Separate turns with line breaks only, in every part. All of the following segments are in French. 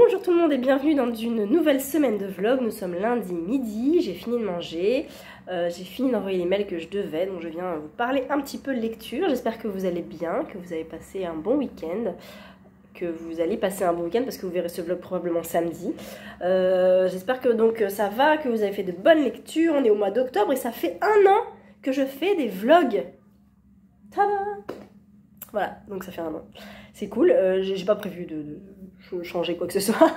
Bonjour tout le monde et bienvenue dans une nouvelle semaine de vlog. Nous sommes lundi midi, j'ai fini de manger, j'ai fini d'envoyer les mails que je devais, donc je viens vous parler un petit peu de lecture. J'espère que vous allez bien, que vous avez passé un bon week-end, que vous allez passer un bon week-end parce que vous verrez ce vlog probablement samedi. J'espère que donc ça va, que vous avez fait de bonnes lectures. On est au mois d'octobre et ça fait 1 an que je fais des vlogs. Tada! Voilà, donc ça fait 1 an. C'est cool, j'ai pas prévu de changer quoi que ce soit.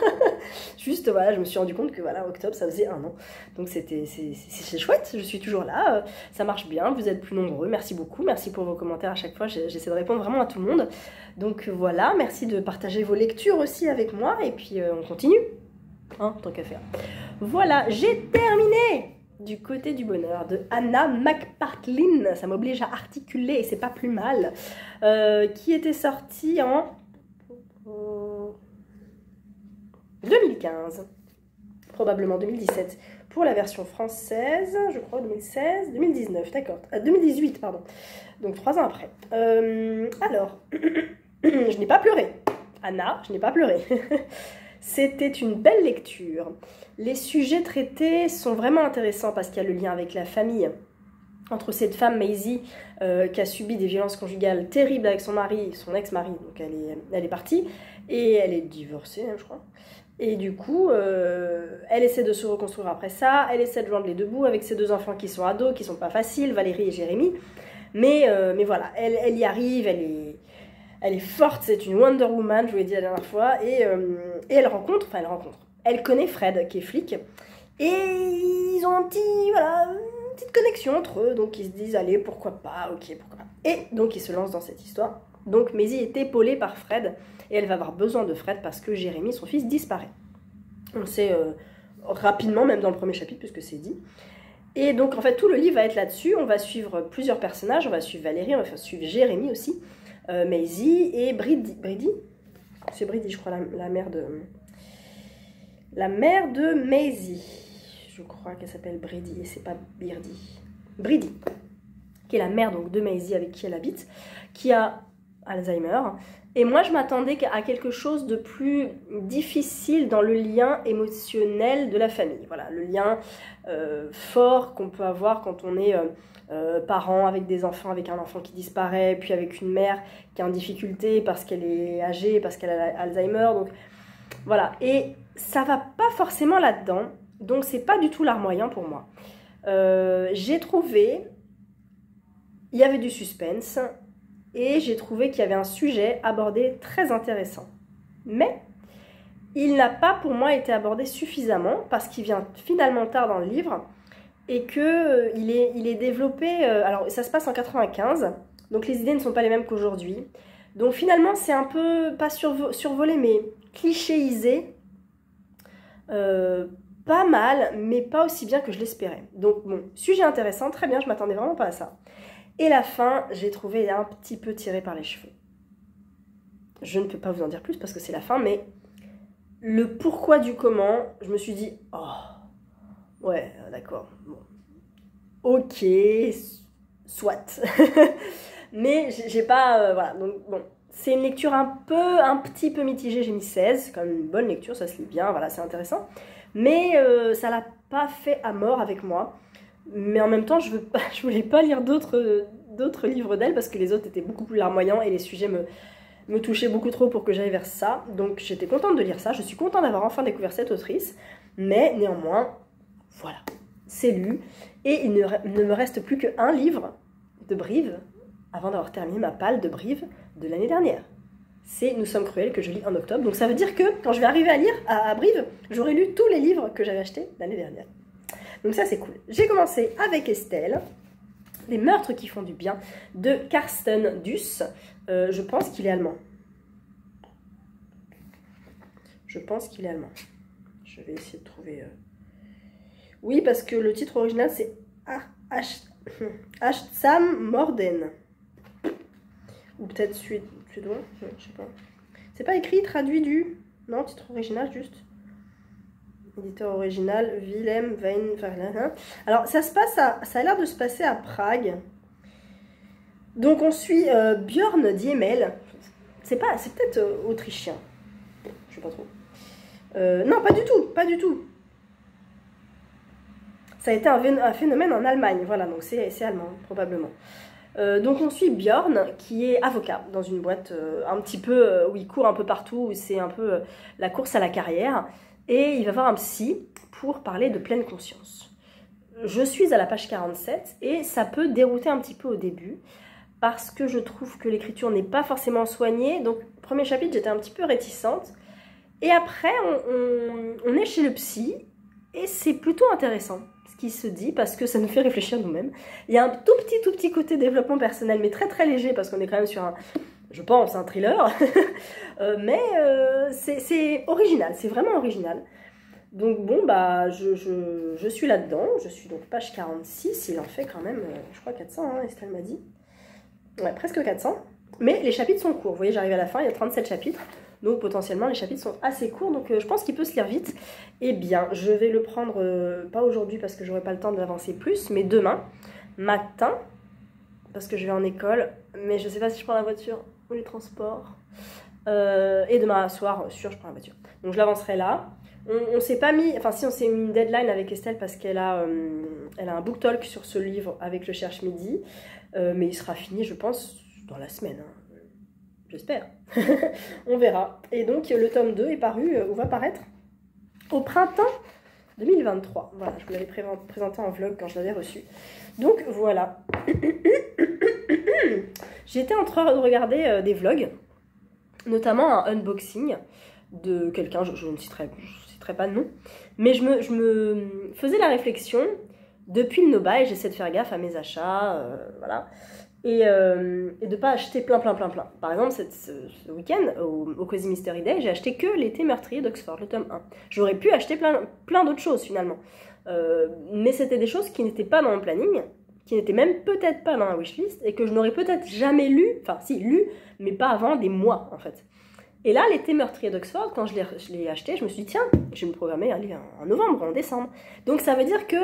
Juste, voilà, je me suis rendu compte que voilà, octobre, ça faisait 1 an. Donc c'est chouette, je suis toujours là, ça marche bien, vous êtes plus nombreux, merci beaucoup. Merci pour vos commentaires à chaque fois, j'essaie de répondre vraiment à tout le monde. Donc voilà, merci de partager vos lectures aussi avec moi. Et puis on continue, hein, tant qu'à faire. Voilà, j'ai terminé Du côté du bonheur de Anna McPartlin, ça m'oblige à articuler et c'est pas plus mal, qui était sorti en 2015, probablement 2017 pour la version française, je crois 2016, 2019, d'accord, 2018 pardon, donc 3 ans après. Alors, je n'ai pas pleuré, Anna, je n'ai pas pleuré. C'était une belle lecture. Les sujets traités sont vraiment intéressants parce qu'il y a le lien avec la famille. Entre cette femme, Maisie, qui a subi des violences conjugales terribles avec son mari, son ex-mari, donc elle est partie, et elle est divorcée, je crois. Et du coup, elle essaie de se reconstruire après ça, elle essaie de joindre les deux bouts avec ses 2 enfants qui sont ados, qui sont pas faciles, Valérie et Jérémy. Mais voilà, elle y arrive, elle est forte, c'est une Wonder Woman, je vous l'ai dit la dernière fois, et elle connaît Fred, qui est flic, et ils ont une petite connexion entre eux, donc ils se disent, allez, pourquoi pas, ok, pourquoi pas. Et donc ils se lancent dans cette histoire. Donc Maisie est épaulée par Fred, et elle va avoir besoin de Fred parce que Jérémy, son fils, disparaît. On le sait rapidement, même dans le premier chapitre, puisque c'est dit. Et donc en fait, tout le livre va être là-dessus, on va suivre plusieurs personnages, on va suivre Valérie, on va suivre Jérémy aussi, Maisie et Brady. C'est Brady, je crois, la mère de Maisie. Je crois qu'elle s'appelle Brady et c'est pas Birdie. Brady, qui est la mère donc de Maisie avec qui elle habite, qui a Alzheimer. Et moi, je m'attendais à quelque chose de plus difficile dans le lien émotionnel de la famille. Voilà, le lien fort qu'on peut avoir quand on est parent avec des enfants, avec un enfant qui disparaît, puis avec une mère qui est en difficulté parce qu'elle est âgée, parce qu'elle a Alzheimer. Donc voilà, et ça va pas forcément là-dedans, donc c'est pas du tout larmoyant pour moi. J'ai trouvé, il y avait du suspense, et j'ai trouvé qu'il y avait un sujet abordé très intéressant. Mais il n'a pas pour moi été abordé suffisamment, parce qu'il vient finalement tard dans le livre, et qu'il est développé, alors ça se passe en 95, donc les idées ne sont pas les mêmes qu'aujourd'hui. Donc finalement c'est un peu, pas survolé, mais clichéisé, pas mal, mais pas aussi bien que je l'espérais. Donc bon, sujet intéressant, très bien, je m'attendais vraiment pas à ça. Et la fin, j'ai trouvé un petit peu tirée par les cheveux. Je ne peux pas vous en dire plus parce que c'est la fin, mais le pourquoi du comment, je me suis dit, oh, ouais, d'accord, bon, ok, soit. Mais j'ai pas, voilà, donc bon, c'est une lecture un petit peu mitigée, j'ai mis 16, c'est quand même une bonne lecture, ça se lit bien, voilà, c'est intéressant. Mais ça l'a pas fait à mort avec moi. Mais en même temps, je voulais pas lire d'autres livres d'elle parce que les autres étaient beaucoup plus larmoyants et les sujets me touchaient beaucoup trop pour que j'aille vers ça. Donc j'étais contente de lire ça, je suis contente d'avoir enfin découvert cette autrice. Mais néanmoins, voilà, c'est lu. Et il ne me reste plus qu'un livre de Brive avant d'avoir terminé ma palle de Brive de l'année dernière. C'est Nous sommes cruels que je lis en octobre. Donc ça veut dire que quand je vais arriver à lire à Brive, j'aurai lu tous les livres que j'avais achetés l'année dernière. Donc ça c'est cool. J'ai commencé avec Estelle, Les meurtres qui font du bien, de Carsten Duss. Je pense qu'il est allemand. Je pense qu'il est allemand. Je vais essayer de trouver... Oui, parce que le titre original c'est Achtsam Morden. Ou peut-être suédois, je sais pas. C'est pas écrit, traduit du... Non, titre original juste. Éditeur original, Willem Weinverlaine. Alors, ça a l'air de se passer à Prague. Donc, on suit Björn Diemel. C'est peut-être autrichien. Je sais pas trop. Non, pas du tout, pas du tout. Ça a été un phénomène en Allemagne, voilà, donc c'est allemand, probablement. Donc on suit Björn, qui est avocat dans une boîte un petit peu, où il court un peu partout, où c'est un peu la course à la carrière, et il va voir un psy pour parler de pleine conscience. Je suis à la page 47, et ça peut dérouter un petit peu au début, parce que je trouve que l'écriture n'est pas forcément soignée, donc premier chapitre j'étais un petit peu réticente, et après on est chez le psy, et c'est plutôt intéressant ce qui se dit, parce que ça nous fait réfléchir nous-mêmes. Il y a un tout petit côté développement personnel, mais très léger, parce qu'on est quand même sur un, je pense, un thriller, mais c'est original, c'est vraiment original. Donc bon, bah je suis là-dedans, je suis donc page 46, il en fait quand même, je crois 400, hein, Estelle m'a dit. Ouais, presque 400. Mais les chapitres sont courts. Vous voyez, j'arrive à la fin, il y a 37 chapitres. Donc potentiellement, les chapitres sont assez courts. Donc je pense qu'il peut se lire vite. Eh bien, je vais le prendre, pas aujourd'hui parce que j'aurai pas le temps d'avancer plus, mais demain matin, parce que je vais en école. Mais je sais pas si je prends la voiture ou les transports. Et demain soir, sûr, je prends la voiture. Donc je l'avancerai là. On s'est pas mis, enfin si, on s'est mis une deadline avec Estelle parce qu'elle a un book talk sur ce livre avec le Cherche Midi. Mais il sera fini, je pense, dans la semaine. Hein. J'espère. On verra. Et donc, le tome 2 est paru, ou va paraître, au printemps 2023. Voilà, je vous l'avais présenté en vlog quand je l'avais reçu. Donc, voilà. J'étais en train de regarder des vlogs, notamment un unboxing de quelqu'un, je ne citerai pas de nom, mais je me faisais la réflexion. Depuis le no-buy, j'essaie de faire gaffe à mes achats, voilà, et de ne pas acheter plein. Par exemple, ce week-end, au Cozy Mystery Day, j'ai acheté que l'été meurtrier d'Oxford, le tome 1. J'aurais pu acheter plein d'autres choses, finalement. Mais c'était des choses qui n'étaient pas dans mon planning, qui n'étaient même peut-être pas dans la wishlist, et que je n'aurais peut-être jamais lu, enfin si, lu, mais pas avant des mois, en fait. Et là, l'été meurtrier d'Oxford, quand je l'ai acheté, je me suis dit, tiens, je vais me programmer à lire en novembre, en décembre. Donc ça veut dire que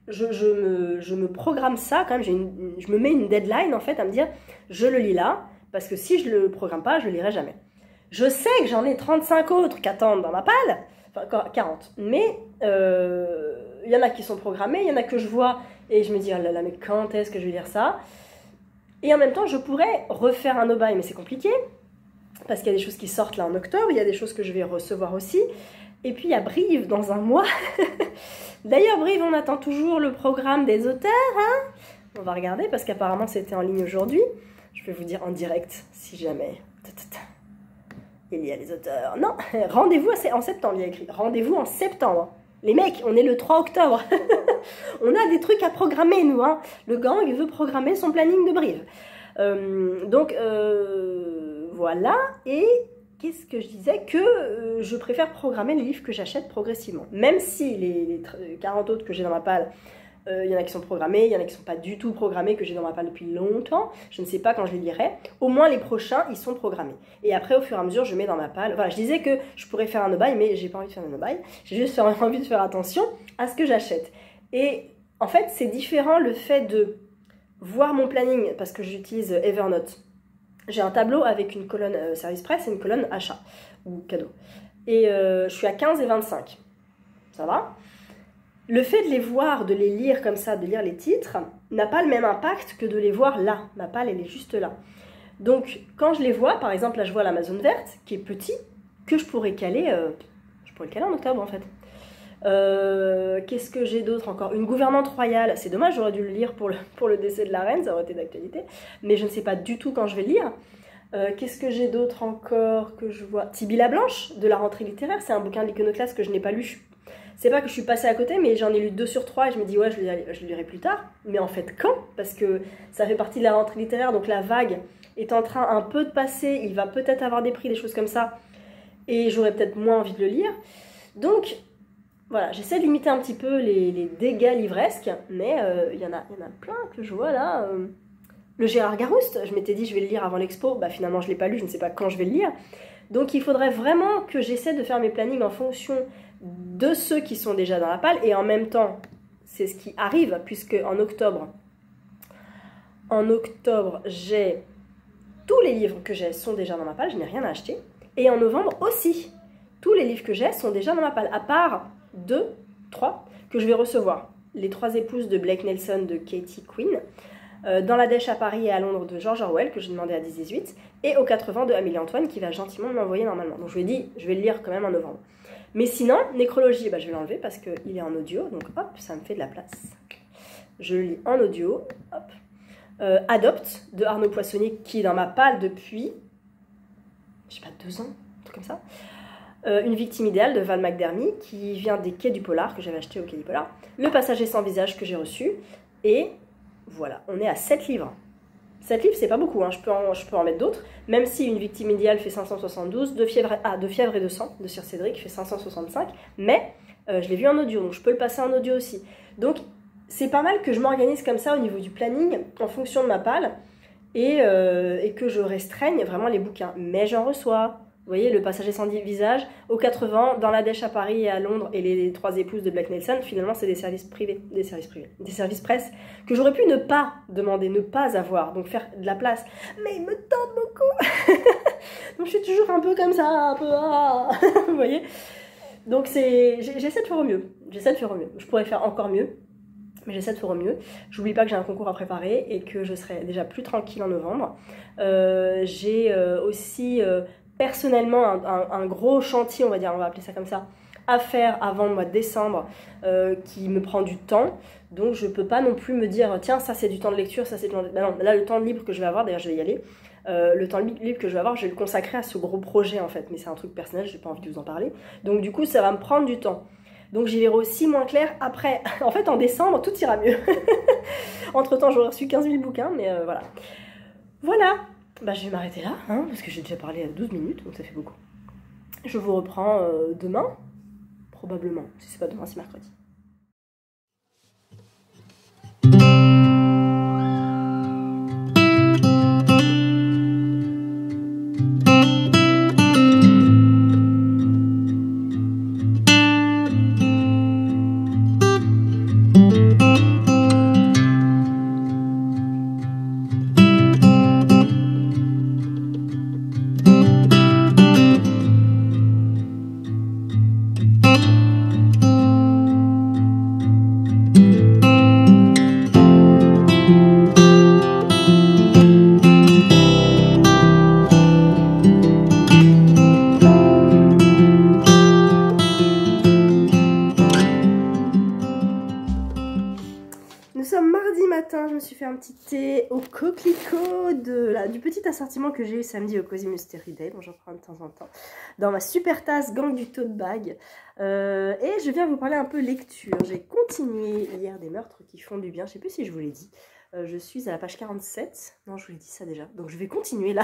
je me programme ça quand même, je me mets une deadline en fait à me dire je le lis là, parce que si je le programme pas, je le lirai jamais. Je sais que j'en ai 35 autres qui attendent dans ma palle, enfin 40, mais il y en a qui sont programmés, il y en a que je vois et je me dis oh là là, mais quand est-ce que je vais lire ça? Et en même temps, je pourrais refaire un no-buy, mais c'est compliqué, parce qu'il y a des choses qui sortent là en octobre, il y a des choses que je vais recevoir aussi. Et puis il y a Brive dans un mois. D'ailleurs, Brive, on attend toujours le programme des auteurs. Hein, on va regarder parce qu'apparemment c'était en ligne aujourd'hui. Je vais vous dire en direct si jamais. Il y a les auteurs. Non, rendez-vous en septembre, il y a écrit. Rendez-vous en septembre. Les mecs, on est le 3 octobre. On a des trucs à programmer, nous. Hein. Le gang veut programmer son planning de Brive. Donc, voilà. Et qu'est-ce que je disais? Que je préfère programmer les livres que j'achète progressivement. Même si les 40 autres que j'ai dans ma palle, il y en a qui sont programmés, il y en a qui ne sont pas du tout programmés, que j'ai dans ma palle depuis longtemps. Je ne sais pas quand je les lirai. Au moins les prochains, ils sont programmés. Et après, au fur et à mesure, je mets dans ma palle. Voilà, je disais que je pourrais faire un no-buy, mais j'ai pas envie de faire un no-buy. J'ai juste envie de faire attention à ce que j'achète. Et en fait, c'est différent le fait de voir mon planning, parce que j'utilise Evernote. J'ai un tableau avec une colonne service presse et une colonne achat ou cadeau. Et je suis à 15 et 25. Ça va? Le fait de les voir, de les lire comme ça, de lire les titres, n'a pas le même impact que de les voir là. Ma palle, elle est juste là. Donc, quand je les vois, par exemple, là, je vois l'Amazon verte, qui est petit, que je pourrais caler en octobre, en fait. Qu'est-ce que j'ai d'autre encore? Une gouvernante royale, c'est dommage, j'aurais dû le lire pour le décès de la reine, ça aurait été d'actualité, mais je ne sais pas du tout quand je vais le lire. Qu'est-ce que j'ai d'autre encore que je vois? Tibi la Blanche, de la rentrée littéraire, c'est un bouquin de l'Iconoclaste que je n'ai pas lu. C'est pas que je suis passée à côté, mais j'en ai lu 2 sur 3 et je me dis ouais, je le lirai plus tard. Mais en fait, quand? Parce que ça fait partie de la rentrée littéraire, donc la vague est en train un peu de passer, il va peut-être avoir des prix, des choses comme ça, et j'aurais peut-être moins envie de le lire. Donc, voilà, j'essaie de limiter un petit peu les dégâts livresques, mais il y en a plein que je vois là. Le Gérard Garouste, je m'étais dit je vais le lire avant l'expo, bah finalement je ne l'ai pas lu, je ne sais pas quand je vais le lire. Donc il faudrait vraiment que j'essaie de faire mes plannings en fonction de ceux qui sont déjà dans la palle, et en même temps, c'est ce qui arrive, puisque en octobre, tous les livres que j'ai sont déjà dans ma palle, je n'ai rien à acheter, et en novembre aussi. tous les livres que j'ai sont déjà dans ma palle, à part 2, 3 que je vais recevoir. Les 3 épouses de Blake Nelson de Katie Quinn, Dans la Dèche à Paris et à Londres de George Orwell, que j'ai demandé à 10-18, et Aux 80 de Amélie Antoine, qui va gentiment m'envoyer normalement. Donc je lui ai dit, je vais le lire quand même en novembre. Mais sinon, Nécrologie, bah, je vais l'enlever parce qu'il est en audio, donc hop, ça me fait de la place. Je le lis en audio, hop. Adopt de Arnaud Poissonnier, qui est dans ma palle depuis, je sais pas, 2 ans, un truc comme ça. Une victime idéale de Val McDermid, qui vient des Quais du Polar, que j'avais acheté au Quai du Polar. Le Passager sans visage, que j'ai reçu. Et voilà, on est à 7 livres. 7 livres, c'est pas beaucoup, hein. je peux en mettre d'autres. Même si Une victime idéale fait 572, De fièvre et de sang, de Sir Cédric, fait 565. Mais je l'ai vu en audio, donc je peux le passer en audio aussi. Donc c'est pas mal que je m'organise comme ça au niveau du planning, en fonction de ma palle, et que je restreigne vraiment les bouquins. Mais j'en reçois. Vous voyez, Le Passager sans visage, Aux 80, Dans la Dèche à Paris et à Londres, et les 3 épouses de Blake Nelson, finalement, c'est des services privés, des services presse, que j'aurais pu ne pas demander, ne pas avoir, donc faire de la place. Mais ils me tentent beaucoup. Donc je suis toujours un peu comme ça, un peu... Vous voyez. Donc j'essaie de faire au mieux. J'essaie de faire au mieux. Je pourrais faire encore mieux, mais j'essaie de faire au mieux. J'oublie pas que j'ai un concours à préparer et que je serai déjà plus tranquille en novembre. J'ai aussi... personnellement un gros chantier, on va appeler ça comme ça, à faire avant le mois de décembre, qui me prend du temps. Donc je peux pas non plus me dire, tiens, ça c'est du temps de lecture, ça c'est du temps de... Ben non, là le temps libre que je vais avoir, d'ailleurs je vais y aller, le temps libre que je vais avoir, je vais le consacrer à ce gros projet en fait, mais c'est un truc personnel, j'ai pas envie de vous en parler. Donc du coup ça va me prendre du temps. Donc j'y verrai aussi moins clair après. En fait en décembre, tout ira mieux. Entre temps j'aurai reçu 15 000 bouquins, mais voilà. Voilà. Bah, je vais m'arrêter là, hein, parce que j'ai déjà parlé à 12 minutes, donc ça fait beaucoup. Je vous reprends demain, probablement. Si c'est pas demain, c'est mercredi. Je me suis fait un petit thé au coquelicot du petit assortiment que j'ai eu samedi au Cozy Mystery Day, dont j'en prends de temps en temps, dans ma super tasse gang du tote bag. Et je viens vous parler un peu lecture. J'ai continué hier Des meurtres qui font du bien, je sais plus si je vous l'ai dit. Je suis à la page 47, non je vous l'ai dit ça déjà, donc je vais continuer là,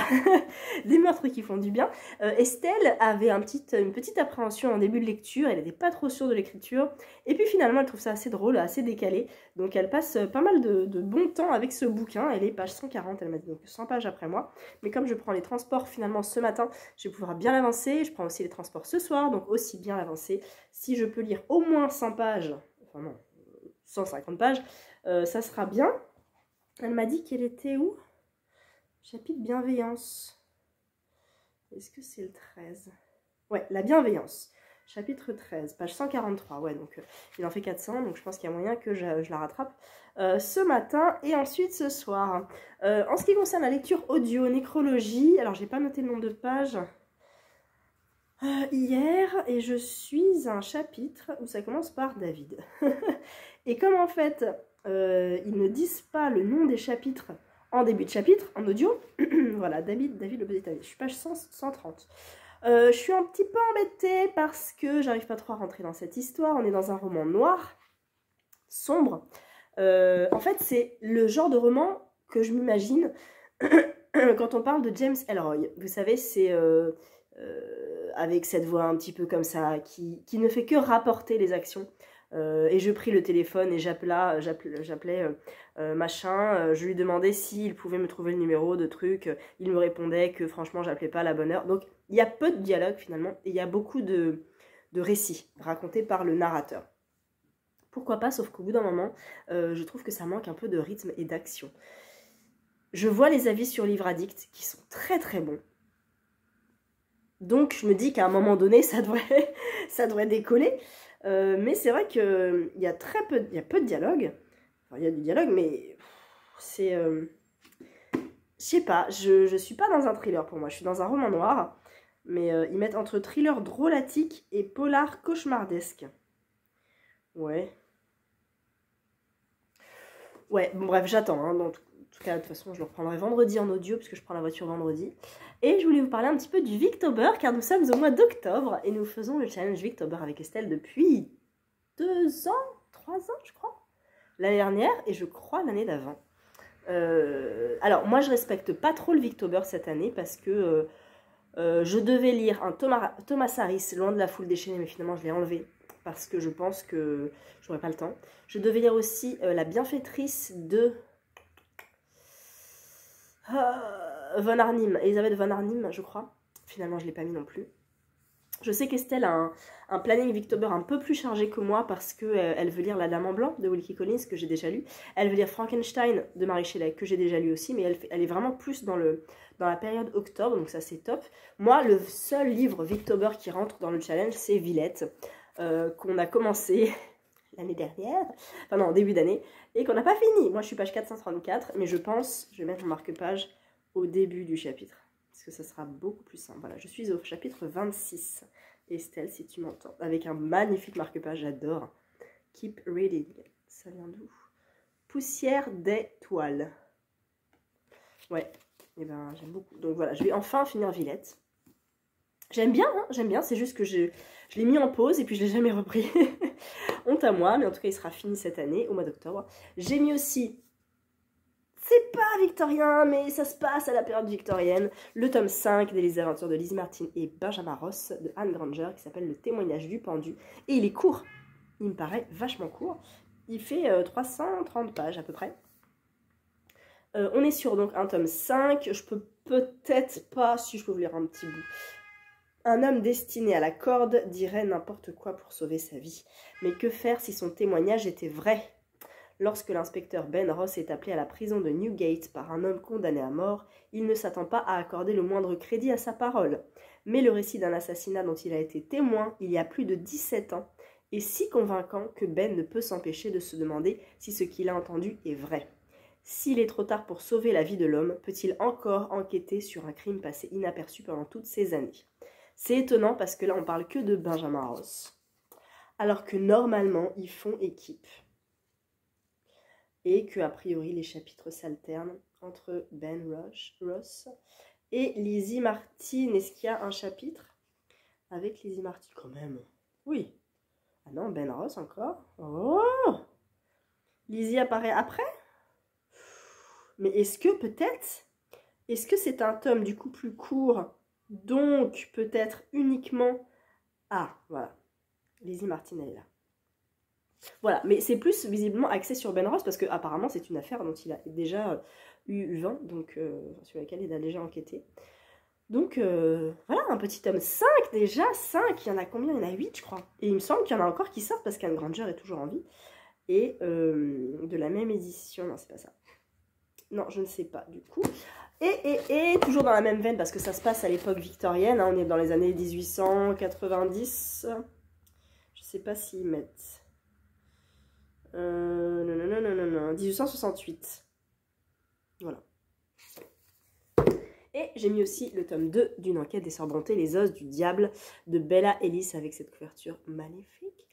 Des meurtres qui font du bien. Estelle avait une petite appréhension en début de lecture, elle n'était pas trop sûre de l'écriture, et puis finalement elle trouve ça assez drôle, assez décalé, donc elle passe pas mal de bon temps avec ce bouquin. Elle est page 140, elle m'a dit, donc 100 pages après moi, mais comme je prends les transports finalement ce matin, je vais pouvoir bien l'avancer, je prends aussi les transports ce soir, donc aussi bien l'avancer. Si je peux lire au moins 100 pages, enfin non, 150 pages, ça sera bien. Elle m'a dit qu'elle était où? Chapitre bienveillance. Est-ce que c'est le 13? Ouais, la bienveillance. Chapitre 13, page 143. Ouais, donc il en fait 400, donc je pense qu'il y a moyen que je la rattrape ce matin et ensuite ce soir. En ce qui concerne la lecture audio, Nécrologie, alors j'ai pas noté le nombre de pages hier, et je suis à un chapitre où ça commence par David. Et comme en fait... ils ne disent pas le nom des chapitres en début de chapitre, en audio. Voilà, David le petit ami. Je suis page 130. Je suis un petit peu embêtée parce que j'arrive pas trop à rentrer dans cette histoire. On est dans un roman noir, sombre. En fait, c'est le genre de roman que je m'imagine quand on parle de James Ellroy. Vous savez, c'est avec cette voix un petit peu comme ça, qui ne fait que rapporter les actions. Et je pris le téléphone et j'appelais machin, je lui demandais s'il pouvait me trouver le numéro de truc, il me répondait que franchement j'appelais pas à la bonne heure. Donc il y a peu de dialogue finalement, et il y a beaucoup de récits racontés par le narrateur. Pourquoi pas, sauf qu'au bout d'un moment, je trouve que ça manque un peu de rythme et d'action. Je vois les avis sur Livre Addict qui sont très très bons. Donc je me dis qu'à un moment donné, ça devrait décoller. Mais c'est vrai qu'il y a il y a peu de dialogue. Enfin, il y a du dialogue, mais c'est... je sais pas, je suis pas dans un thriller pour moi, je suis dans un roman noir. Mais ils mettent entre thriller drôlatique et polar cauchemardesque. Ouais. Ouais, bon bref, j'attends. Hein, en tout cas, de toute façon, je le reprendrai vendredi en audio, puisque je prends la voiture vendredi. Et je voulais vous parler un petit peu du Victober, car nous sommes au mois d'octobre, et nous faisons le challenge Victober avec Estelle depuis 2 ans, 3 ans, je crois. L'année dernière, et je crois l'année d'avant. Alors, moi, je respecte pas trop le Victober cette année, parce que je devais lire un Thomas Harris, Loin de la foule déchaînée, mais finalement, je l'ai enlevé. Parce que je pense que j'aurais pas le temps. Je devais lire aussi La bienfaitrice de Von Arnim, Elisabeth Von Arnim, je crois. Finalement, je ne l'ai pas mis non plus. Je sais qu'Estelle a un planning Victober un peu plus chargé que moi parce qu'elle veut lire La Dame en blanc de Wilkie Collins, que j'ai déjà lu. Elle veut lire Frankenstein de Mary Shelley, que j'ai déjà lu aussi, mais elle est vraiment plus dans la période octobre, donc ça c'est top. Moi, le seul livre Victober qui rentre dans le challenge, c'est Villette, qu'on a commencé l'année dernière, enfin non, en début d'année, et qu'on n'a pas fini. Moi, je suis page 434, mais je pense, je vais mettre mon marque-page au début du chapitre, parce que ça sera beaucoup plus simple. Voilà, je suis au chapitre 26. Estelle, si tu m'entends, avec un magnifique marque-page, j'adore. Keep reading. Ça vient d'où? Poussière des toiles. Ouais, et ben j'aime beaucoup. Donc voilà, je vais enfin finir Villette. J'aime bien, hein, j'aime bien, c'est juste que je l'ai mis en pause et puis je l'ai jamais repris. Honte à moi, mais en tout cas il sera fini cette année, au mois d'octobre. J'ai mis aussi, c'est pas victorien, mais ça se passe à la période victorienne, le tome 5 des aventures de Lizzie Martin et Benjamin Ross de Anne Granger, qui s'appelle Le témoignage du pendu. Et il est court, il me paraît vachement court. Il fait 330 pages à peu près. On est sur donc un tome 5, je peux peut-être pas, si je peux vous lire un petit bout. Un homme destiné à la corde dirait n'importe quoi pour sauver sa vie. Mais que faire si son témoignage était vrai? Lorsque l'inspecteur Ben Ross est appelé à la prison de Newgate par un homme condamné à mort, il ne s'attend pas à accorder le moindre crédit à sa parole. Mais le récit d'un assassinat dont il a été témoin il y a plus de 17 ans est si convaincant que Ben ne peut s'empêcher de se demander si ce qu'il a entendu est vrai. S'il est trop tard pour sauver la vie de l'homme, peut-il encore enquêter sur un crime passé inaperçu pendant toutes ces années? C'est étonnant parce que là, on parle que de Benjamin Ross. Alors que normalement, ils font équipe. Et que, a priori, les chapitres s'alternent entre Ben Ross et Lizzie Martin. Est-ce qu'il y a un chapitre avec Lizzie Martin? Quand même. Oui. Ah non, Ben Ross encore. Oh! Lizzie apparaît après? Mais est-ce que peut-être... Est-ce que c'est un tome du coup plus court? Donc, peut-être uniquement... Ah, voilà. Lizzie Martin, elle est là. Voilà, mais c'est plus visiblement axé sur Ben Ross parce qu'apparemment, c'est une affaire dont il a déjà eu 20, donc sur laquelle il a déjà enquêté. Donc, voilà, un petit tome 5 déjà. 5, il y en a combien? Il y en a 8, je crois. Et il me semble qu'il y en a encore qui sortent parce qu'Anne Granger est toujours en vie. Et de la même édition... Non, c'est pas ça. Non, je ne sais pas, du coup... Et toujours dans la même veine, parce que ça se passe à l'époque victorienne, hein, on est dans les années 1890. Je sais pas s'ils mettent. Non, 1868. Voilà. Et j'ai mis aussi le tome 2 d'une enquête des Sœurs Brontë, Les os du diable, de Bella Ellis, avec cette couverture magnifique.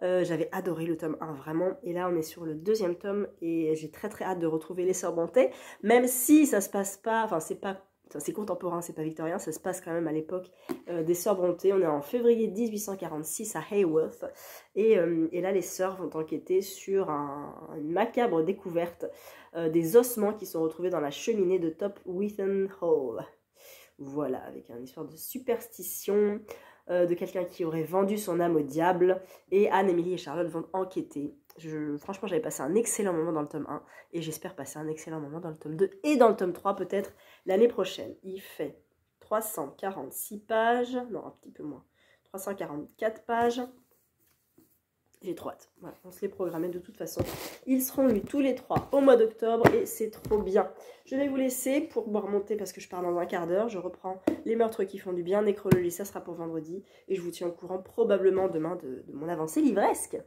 J'avais adoré le tome 1 vraiment, et là on est sur le 2e tome et j'ai très hâte de retrouver les Sœurs Brontë, même si ça se passe pas, enfin c'est contemporain, c'est pas victorien, ça se passe quand même à l'époque des Sœurs Brontë. On est en février 1846 à Haworth et là les sœurs vont enquêter sur une macabre découverte des ossements qui sont retrouvés dans la cheminée de Top Withen Hall. Voilà, avec une histoire de superstition, de quelqu'un qui aurait vendu son âme au diable, et Anne, Émilie et Charlotte vont enquêter. Franchement, j'avais passé un excellent moment dans le tome 1, et j'espère passer un excellent moment dans le tome 2, et dans le tome 3 peut-être l'année prochaine. Il fait 346 pages, non, un petit peu moins, 344 pages, J'ai trop hâte. Voilà, on se les programmait de toute façon. Ils seront lus tous les 3 au mois d'octobre et c'est trop bien. Je vais vous laisser pour pouvoir monter parce que je pars dans un quart d'heure. Je reprends les meurtres qui font du bien. Nécrologie, ça sera pour vendredi. Et je vous tiens au courant probablement demain de mon avancée livresque.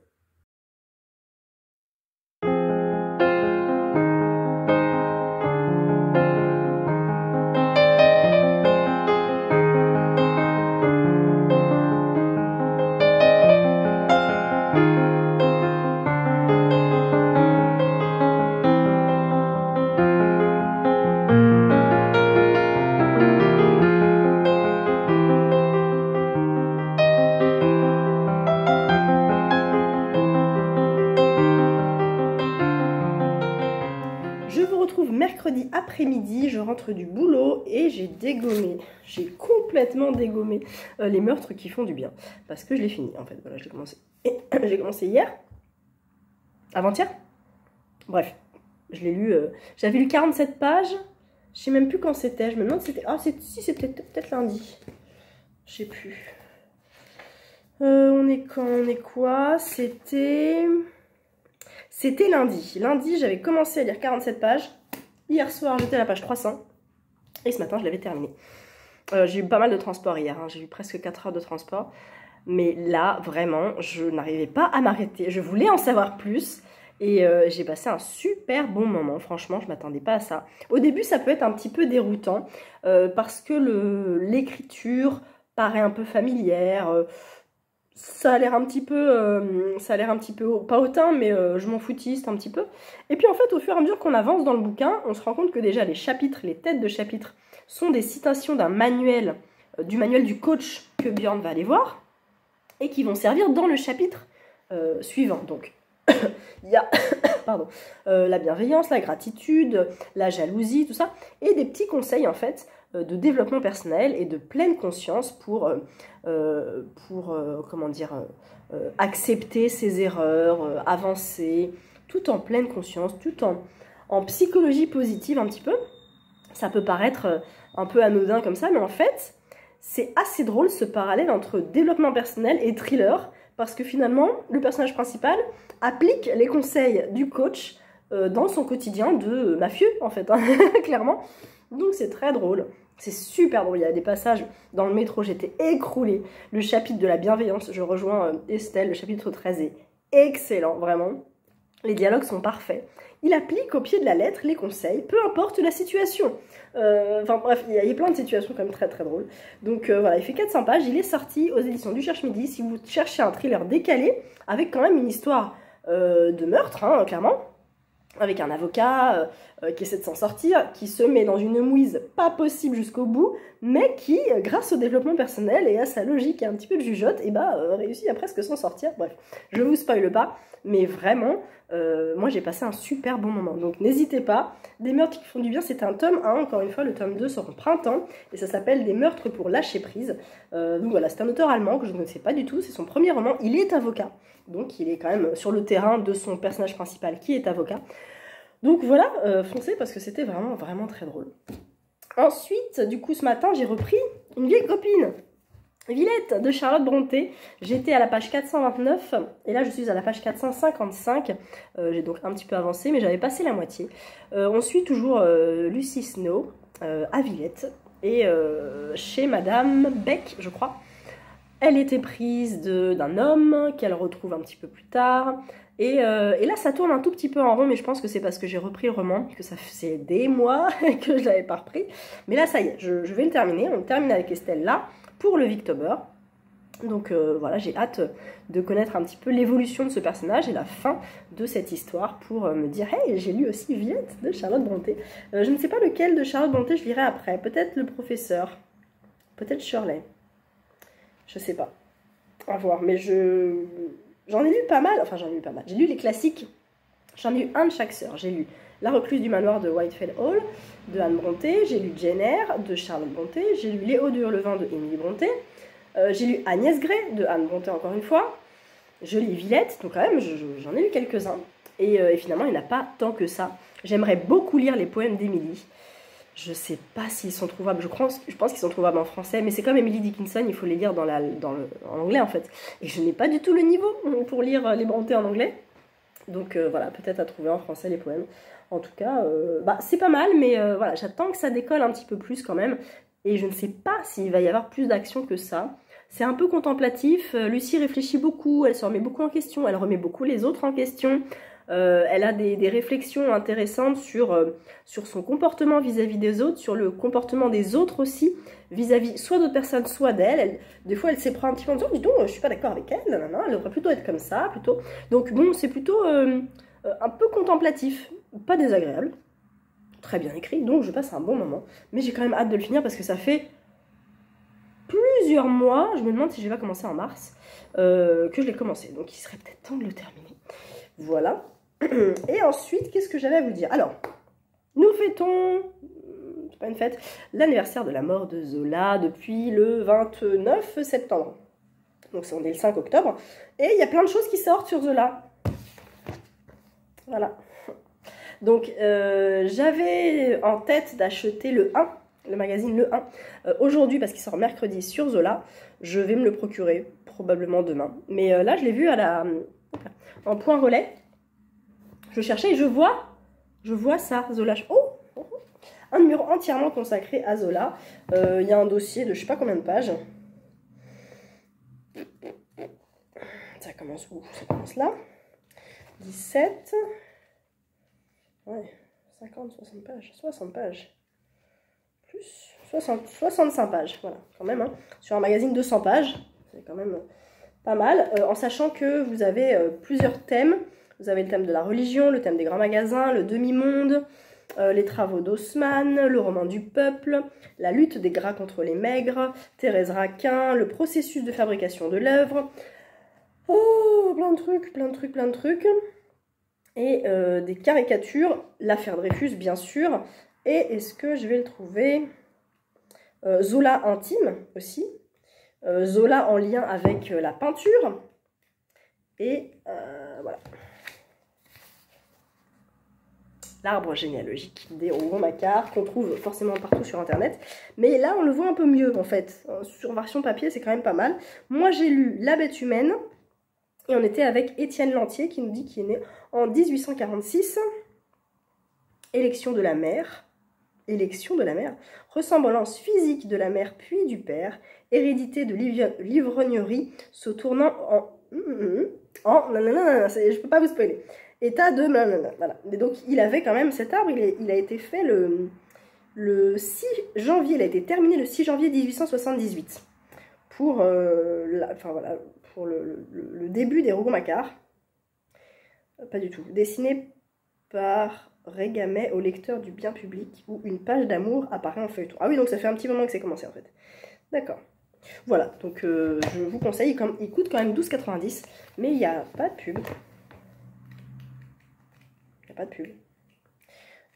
Mercredi après-midi, je rentre du boulot et j'ai dégommé, j'ai complètement dégommé les meurtres qui font du bien. Parce que je l'ai fini en fait, voilà, j'ai commencé hier, avant-hier. Bref, je l'ai lu, j'avais lu 47 pages, je sais même plus quand c'était, je me demande si c'était, ah si c'était peut-être lundi, je sais plus. On est quand, on est quoi? C'était lundi. Lundi, j'avais commencé à lire 47 pages. Hier soir, j'étais à la page 300 et ce matin, je l'avais terminé. J'ai eu pas mal de transport hier, hein. J'ai eu presque 4 heures de transport. Mais là, vraiment, je n'arrivais pas à m'arrêter. Je voulais en savoir plus et j'ai passé un super bon moment. Franchement, je ne m'attendais pas à ça. Au début, ça peut être un petit peu déroutant parce que l'écriture paraît un peu familière. Ça a l'air un petit peu, pas hautain, mais je m'en foutiste un petit peu. Et puis en fait, au fur et à mesure qu'on avance dans le bouquin, on se rend compte que déjà les chapitres, les têtes de chapitres, sont des citations d'un manuel, du manuel du coach que Björn va aller voir, et qui vont servir dans le chapitre suivant. Donc, il y a pardon, la bienveillance, la gratitude, la jalousie, tout ça, et des petits conseils en fait, de développement personnel et de pleine conscience pour comment dire, accepter ses erreurs, avancer, tout en pleine conscience, tout en psychologie positive un petit peu. Ça peut paraître un peu anodin comme ça, mais en fait, c'est assez drôle ce parallèle entre développement personnel et thriller, parce que finalement, le personnage principal applique les conseils du coach dans son quotidien de mafieux, en fait, hein, clairement. Donc c'est très drôle, c'est super drôle. Il y a des passages dans le métro, j'étais écroulée. Le chapitre de la bienveillance, je rejoins Estelle, le chapitre 13 est excellent, vraiment. Les dialogues sont parfaits. Il applique au pied de la lettre les conseils, peu importe la situation. Enfin bref, il y a plein de situations quand même très très drôles. Donc voilà, il fait 400 pages, il est sorti aux éditions du Cherche Midi. Si vous cherchez un thriller décalé, avec quand même une histoire de meurtre, hein, clairement, avec un avocat qui essaie de s'en sortir, qui se met dans une mouise pas possible jusqu'au bout, mais qui, grâce au développement personnel et à sa logique et un petit peu de jugeote, et réussit à presque s'en sortir. Bref, je vous spoile pas, mais vraiment, moi j'ai passé un super bon moment. Donc n'hésitez pas, Des meurtres qui font du bien, c'est un tome 1, encore une fois, le tome 2 sort au printemps, et ça s'appelle Des meurtres pour lâcher prise. Donc voilà, c'est un auteur allemand que je ne sais pas du tout, c'est son premier roman, il est avocat. Donc il est quand même sur le terrain de son personnage principal qui est avocat. Donc voilà, foncez parce que c'était vraiment, vraiment très drôle. Ensuite, du coup, ce matin, j'ai repris une vieille copine, Villette de Charlotte Brontë. J'étais à la page 429 et là je suis à la page 455. J'ai donc un petit peu avancé, mais j'avais passé la moitié. On suit toujours Lucy Snow à Villette et chez Madame Beck, je crois. Elle était prise d'un homme qu'elle retrouve un petit peu plus tard. Et là, ça tourne un tout petit peu en rond, mais je pense que c'est parce que j'ai repris le roman, que ça faisait des mois que je ne l'avais pas repris. Mais là, ça y est, je vais le terminer. On termine avec Estelle là, pour le Victober. Donc voilà, j'ai hâte de connaître un petit peu l'évolution de ce personnage et la fin de cette histoire pour me dire « Hey, j'ai lu aussi Villette de Charlotte Brontë ». Je ne sais pas lequel de Charlotte Brontë je lirai après. Peut-être le professeur, peut-être Shirley. Je sais pas. À voir. Mais j'en ai lu pas mal. Enfin, j'en ai lu pas mal. J'ai lu les classiques. J'en ai lu un de chaque sœur. J'ai lu La recluse du manoir de Whitefell Hall de Anne Brontë. J'ai lu Jane Eyre de Charlotte Brontë. J'ai lu Léo de Hurlevent de Emily Brontë. J'ai lu Agnès Gray de Anne Brontë encore une fois. Je lis Villette. Donc quand même, j'en ai lu quelques-uns. Et finalement, il n'y en a pas tant que ça. J'aimerais beaucoup lire les poèmes d'Emily. Je sais pas s'ils sont trouvables, je pense qu'ils sont trouvables en français, mais c'est comme Emily Dickinson, il faut les lire en anglais en fait. Et je n'ai pas du tout le niveau pour lire les Brontë en anglais. Donc voilà, peut-être à trouver en français les poèmes. En tout cas, c'est pas mal, mais voilà, j'attends que ça décolle un petit peu plus quand même. Et je ne sais pas s'il va y avoir plus d'action que ça. C'est un peu contemplatif, Lucie réfléchit beaucoup, elle se remet beaucoup en question, elle remet beaucoup les autres en question. Elle a des réflexions intéressantes sur son comportement vis-à-vis des autres, sur le comportement des autres aussi, vis-à-vis soit d'autres personnes, soit d'elle. Des fois, elle s'éprend un petit peu en disant « Dis donc, je suis pas d'accord avec elle, nanana, elle devrait plutôt être comme ça, plutôt... » Donc bon, c'est plutôt un peu contemplatif, pas désagréable, très bien écrit, donc je passe un bon moment. Mais j'ai quand même hâte de le finir parce que ça fait plusieurs mois, je me demande si je vais pas commencer en mars, que je l'ai commencé. Donc il serait peut-être temps de le terminer. Voilà. Et ensuite, qu'est-ce que j'avais à vous dire? Alors, nous fêtons, c'est pas une fête, l'anniversaire de la mort de Zola depuis le 29 septembre. Donc on est le 5 octobre. Et il y a plein de choses qui sortent sur Zola. Voilà. Donc j'avais en tête d'acheter le 1, le magazine Le 1, aujourd'hui parce qu'il sort mercredi sur Zola. Je vais me le procurer, probablement demain. Mais là, je l'ai vu en point relais. Je cherchais et je vois ça, Zola. Oh, un numéro entièrement consacré à Zola. Il y a un dossier de je sais pas combien de pages. Ça commence où? Ça commence là. 17. Ouais, 50, 60 pages. 60 pages. Plus 65 pages. Voilà, quand même. Hein. Sur un magazine de 100 pages. C'est quand même pas mal. En sachant que vous avez plusieurs thèmes. Vous avez le thème de la religion, le thème des grands magasins, le demi-monde, les travaux d'Haussmann, le roman du peuple, la lutte des gras contre les maigres, Thérèse Raquin, le processus de fabrication de l'œuvre. Oh, plein de trucs, plein de trucs, plein de trucs. Et des caricatures, l'affaire Dreyfus, bien sûr. Et est-ce que je vais le trouver? Zola intime aussi. Zola en lien avec la peinture. Et voilà. L'arbre généalogique des Rougon-Macquart, qu'on trouve forcément partout sur internet. Mais là, on le voit un peu mieux, en fait. Sur version papier, c'est quand même pas mal. Moi, j'ai lu La bête humaine. Et on était avec Étienne Lantier, qui nous dit qu'il est né en 1846. Élection de la mère. Élection de la mère. Ressemblance physique de la mère puis du père. Hérédité de l'ivrognerie se tournant je peux pas vous spoiler. État de... Voilà. Et donc, il avait quand même cet arbre, il a été fait le 6 janvier, il a été terminé le 6 janvier 1878. Pour, pour le début des Rougon-Macquart. Pas du tout. Dessiné par Régamet au lecteur du bien public, où une page d'amour apparaît en feuilleton. Ah oui, donc ça fait un petit moment que c'est commencé en fait. D'accord. Voilà, donc je vous conseille, il coûte quand même 12,90, mais il n'y a pas de pub. Il n'y a pas de pub.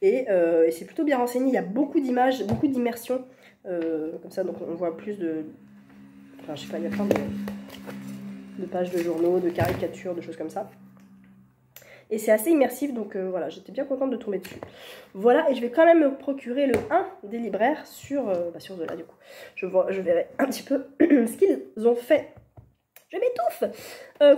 Et c'est plutôt bien renseigné, il y a beaucoup d'images, beaucoup d'immersion, comme ça, donc on voit plus de... Enfin, je sais pas, il y a plein de pages de journaux, de caricatures, de choses comme ça. Et c'est assez immersif, donc voilà, j'étais bien contente de tomber dessus. Voilà, et je vais quand même me procurer le 1 des libraires sur Zola, du coup. Je verrai un petit peu ce qu'ils ont fait. Je m'étouffe.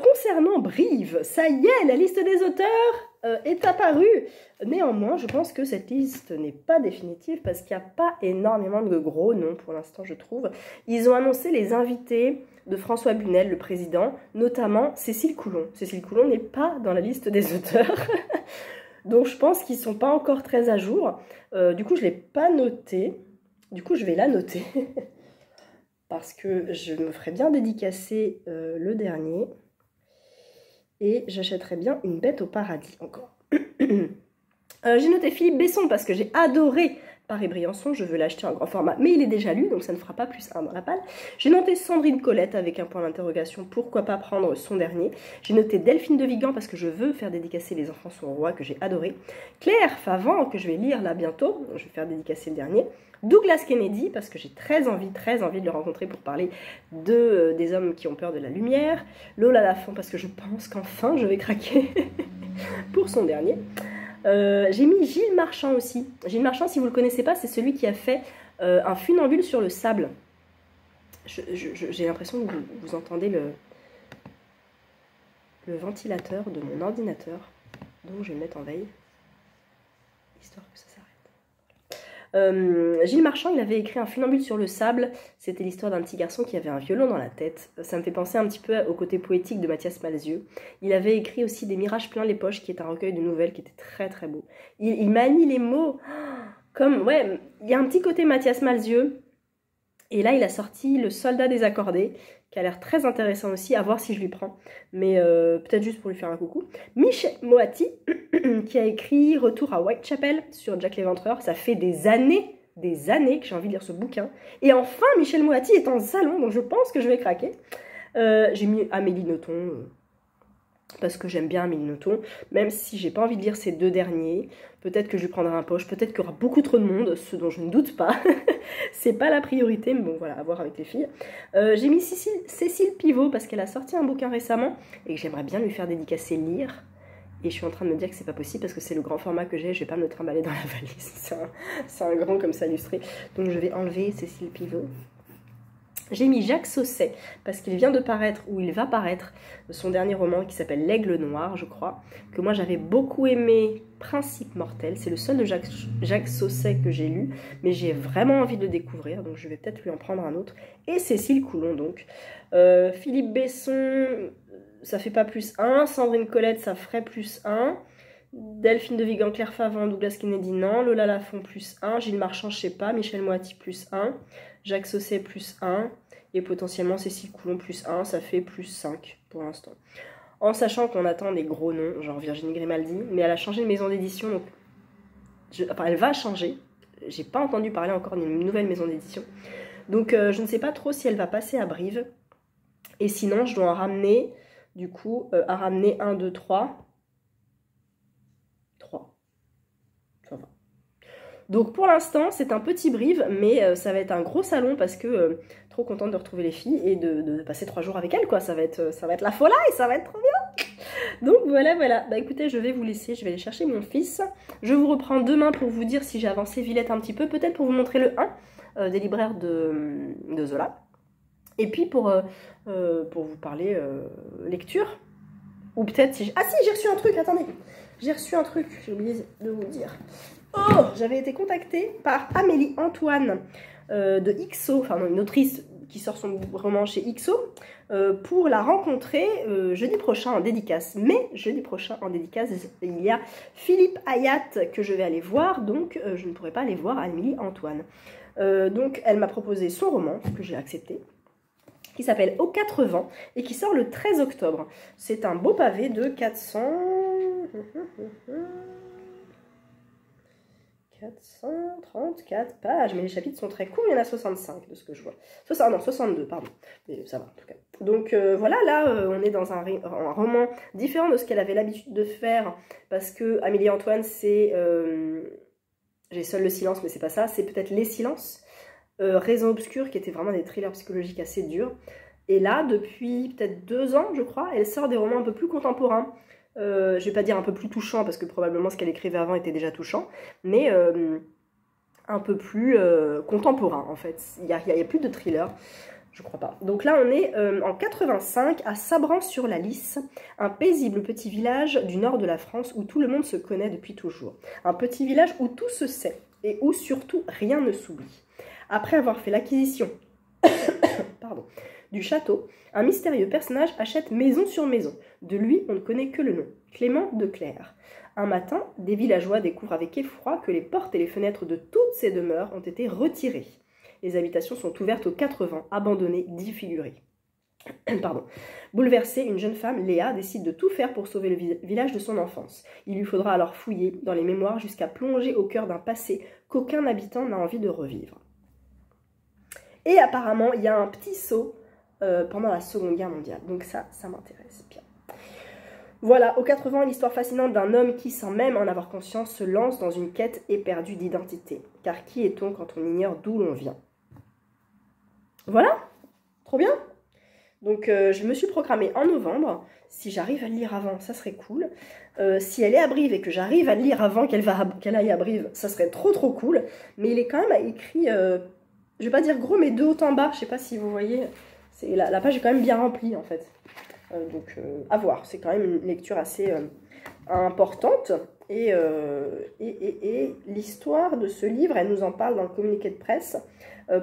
Concernant Brive, ça y est, la liste des auteurs est apparue. Néanmoins, je pense que cette liste n'est pas définitive parce qu'il n'y a pas énormément de gros noms pour l'instant, je trouve. Ils ont annoncé les invités de François Bunel, le président, notamment Cécile Coulon. Cécile Coulon n'est pas dans la liste des auteurs. Donc je pense qu'ils ne sont pas encore très à jour. Du coup, je ne l'ai pas noté. Du coup, je vais la noter. Parce que je me ferais bien dédicacer le dernier. Et j'achèterais bien Une bête au paradis encore. J'ai noté Philippe Besson parce que j'ai adoré Paris-Briançon. Je veux l'acheter en grand format, mais il est déjà lu, donc ça ne fera pas plus 1 dans la palle. J'ai noté Sandrine Colette avec un point d'interrogation. Pourquoi pas prendre son dernier? J'ai noté Delphine de Vigan parce que je veux faire dédicacer Les enfants sont rois, que j'ai adoré. Claire Favant, que je vais lire là bientôt. Je vais faire dédicacer le dernier. Douglas Kennedy, parce que j'ai très envie de le rencontrer pour parler des hommes qui ont peur de la lumière. Lola Lafont, parce que je pense qu'enfin je vais craquer pour son dernier. J'ai mis Gilles Marchand aussi. Gilles Marchand, si vous ne le connaissez pas, c'est celui qui a fait un funambule sur le sable. J'ai l'impression que vous entendez le ventilateur de mon ordinateur. Donc je vais le mettre en veille, histoire que ça s'arrête. Gilles Marchand, il avait écrit un funambule sur le sable. C'était l'histoire d'un petit garçon qui avait un violon dans la tête. Ça me fait penser un petit peu au côté poétique de Mathias Malzieu. Il avait écrit aussi Des mirages plein les poches, qui est un recueil de nouvelles qui était très très beau. Il manie les mots comme, ouais, il y a un petit côté Mathias Malzieu. Et là, il a sorti Le Soldat désaccordé, qui a l'air très intéressant aussi, à voir si je lui prends. Mais peut-être juste pour lui faire un coucou. Michel Moati, qui a écrit Retour à Whitechapel sur Jack l'Éventreur. Ça fait des années que j'ai envie de lire ce bouquin. Et enfin, Michel Moati est en salon, donc je pense que je vais craquer. J'ai mis Amélie Nothomb, parce que j'aime bien Amélie Nothomb, même si j'ai pas envie de lire ces deux derniers. Peut-être que je lui prendrai un poche, peut-être qu'il y aura beaucoup trop de monde, ce dont je ne doute pas. C'est pas la priorité, mais bon voilà, à voir avec les filles. J'ai mis Cécile Pivot, parce qu'elle a sorti un bouquin récemment, et que j'aimerais bien lui faire dédicacer lire. Et je suis en train de me dire que c'est pas possible, parce que c'est le grand format que j'ai, je vais pas me le trimballer dans la valise. C'est un grand comme ça illustré. Donc je vais enlever Cécile Pivot. J'ai mis Jacques Sausset, parce qu'il vient de paraître, ou il va paraître, son dernier roman qui s'appelle L'Aigle Noir, je crois, que moi j'avais beaucoup aimé, Principe Mortel. C'est le seul de Jacques Sausset que j'ai lu, mais j'ai vraiment envie de le découvrir, donc je vais peut-être lui en prendre un autre. Et Cécile Coulon, donc. Philippe Besson, ça fait pas plus 1. Sandrine Colette, ça ferait plus 1. Delphine de Vigan, Claire Favant, Douglas Kennedy, non. Lola Lafont, plus 1. Gilles Marchand, je sais pas. Michel Moati, plus 1. Jacques Sausset, plus 1. Et potentiellement Cécile Coulon, plus 1. Ça fait plus 5 pour l'instant. En sachant qu'on attend des gros noms, genre Virginie Grimaldi. Mais elle a changé de maison d'édition, donc... Enfin, elle va changer. J'ai pas entendu parler encore d'une nouvelle maison d'édition. Donc, je ne sais pas trop si elle va passer à Brive. Et sinon, je dois en ramener, du coup, à ramener 1, 2, 3. 3. Ça va. Donc pour l'instant, c'est un petit Brive, mais ça va être un gros salon parce que trop contente de retrouver les filles et de passer 3 jours avec elles, quoi. Ça va être la folie, ça va être trop bien. Donc voilà. Bah écoutez, je vais vous laisser, je vais aller chercher mon fils. Je vous reprends demain pour vous dire si j'ai avancé Villette un petit peu, peut-être pour vous montrer le 1 des libraires de Zola. Et puis pour vous parler lecture, ou peut-être si... Ah si, j'ai reçu un truc, attendez. J'ai reçu un truc, j'ai oublié de vous dire. Oh, j'avais été contactée par Amélie Antoine de XO, enfin non, une autrice qui sort son roman chez XO, pour la rencontrer jeudi prochain en dédicace. Mais jeudi prochain en dédicace, il y a Philippe Hayat que je vais aller voir, donc je ne pourrai pas aller voir Amélie Antoine. Donc elle m'a proposé son roman, que j'ai accepté, qui s'appelle Aux 4 vents et qui sort le 13 octobre. C'est un beau pavé de 434 pages, mais les chapitres sont très courts, il y en a 65 de ce que je vois. Non, 62, pardon. Mais ça va en tout cas. Donc voilà, là on est dans un roman différent de ce qu'elle avait l'habitude de faire, parce que Amélie Antoine, c'est... j'ai Seul le silence, mais c'est pas ça, c'est peut-être Les silences. Raison obscure, qui était vraiment des thrillers psychologiques assez durs. Et là, depuis peut-être 2 ans, je crois, elle sort des romans un peu plus contemporains. Je vais pas dire un peu plus touchants, parce que probablement ce qu'elle écrivait avant était déjà touchant, mais un peu plus contemporain, en fait. Il y a plus de thriller, je crois pas. Donc là, on est en 85, à Sabran-sur-la-Lys, un paisible petit village du nord de la France, où tout le monde se connaît depuis toujours. Un petit village où tout se sait, et où surtout rien ne s'oublie. Après avoir fait l'acquisition du château, un mystérieux personnage achète maison sur maison. De lui, on ne connaît que le nom, Clément de Clerc. Un matin, des villageois découvrent avec effroi que les portes et les fenêtres de toutes ces demeures ont été retirées. Les habitations sont ouvertes aux 4 vents, abandonnées, défigurées. Bouleversée, une jeune femme, Léa, décide de tout faire pour sauver le village de son enfance. Il lui faudra alors fouiller dans les mémoires jusqu'à plonger au cœur d'un passé qu'aucun habitant n'a envie de revivre. Et apparemment, il y a un petit saut pendant la Seconde Guerre mondiale. Donc ça m'intéresse bien. Voilà, aux 80 ans, l'histoire fascinante d'un homme qui, sans même en avoir conscience, se lance dans une quête éperdue d'identité. Car qui est-on quand on ignore d'où l'on vient? Voilà, trop bien. Donc je me suis programmée en novembre. Si j'arrive à le lire avant, ça serait cool. Si elle est à Brive et que j'arrive à le lire avant qu'elle aille à Brive, ça serait trop cool. Mais il est quand même écrit, je vais pas dire gros, mais de haut en bas. Je sais pas si vous voyez. La page est quand même bien remplie en fait. Donc à voir. C'est quand même une lecture assez importante. Et l'histoire de ce livre, elle nous en parle dans le communiqué de presse.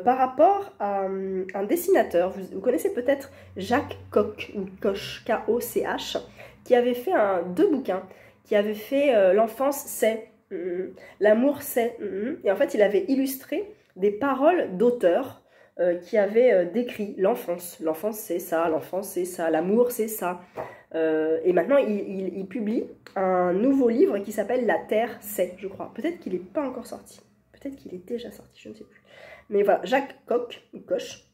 Par rapport à un dessinateur, vous connaissez peut-être Jacques Koch, ou Koch, K-O-C-H, qui avait fait deux bouquins, qui avait fait L'enfance c'est, l'amour c'est, et en fait il avait illustré des paroles d'auteurs qui avaient décrit l'enfance. L'enfance c'est ça, l'amour c'est ça. Et maintenant il publie un nouveau livre qui s'appelle La Terre c'est, je crois. Peut-être qu'il n'est pas encore sorti, peut-être qu'il est déjà sorti, je ne sais plus. Mais voilà, Jacques Koch, ou Koch,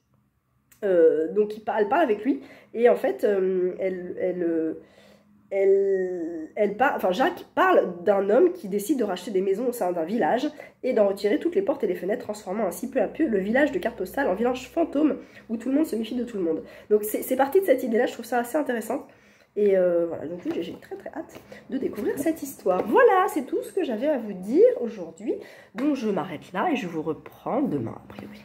donc elle parle avec lui, et en fait, Jacques parle d'un homme qui décide de racheter des maisons au sein d'un village, et d'en retirer toutes les portes et les fenêtres, transformant ainsi peu à peu le village de carte postale en village fantôme, où tout le monde se méfie de tout le monde. Donc c'est parti de cette idée-là, je trouve ça assez intéressant. Et voilà, donc j'ai très hâte de découvrir cette histoire. Voilà, c'est tout ce que j'avais à vous dire aujourd'hui. Donc je m'arrête là et je vous reprends demain, a priori.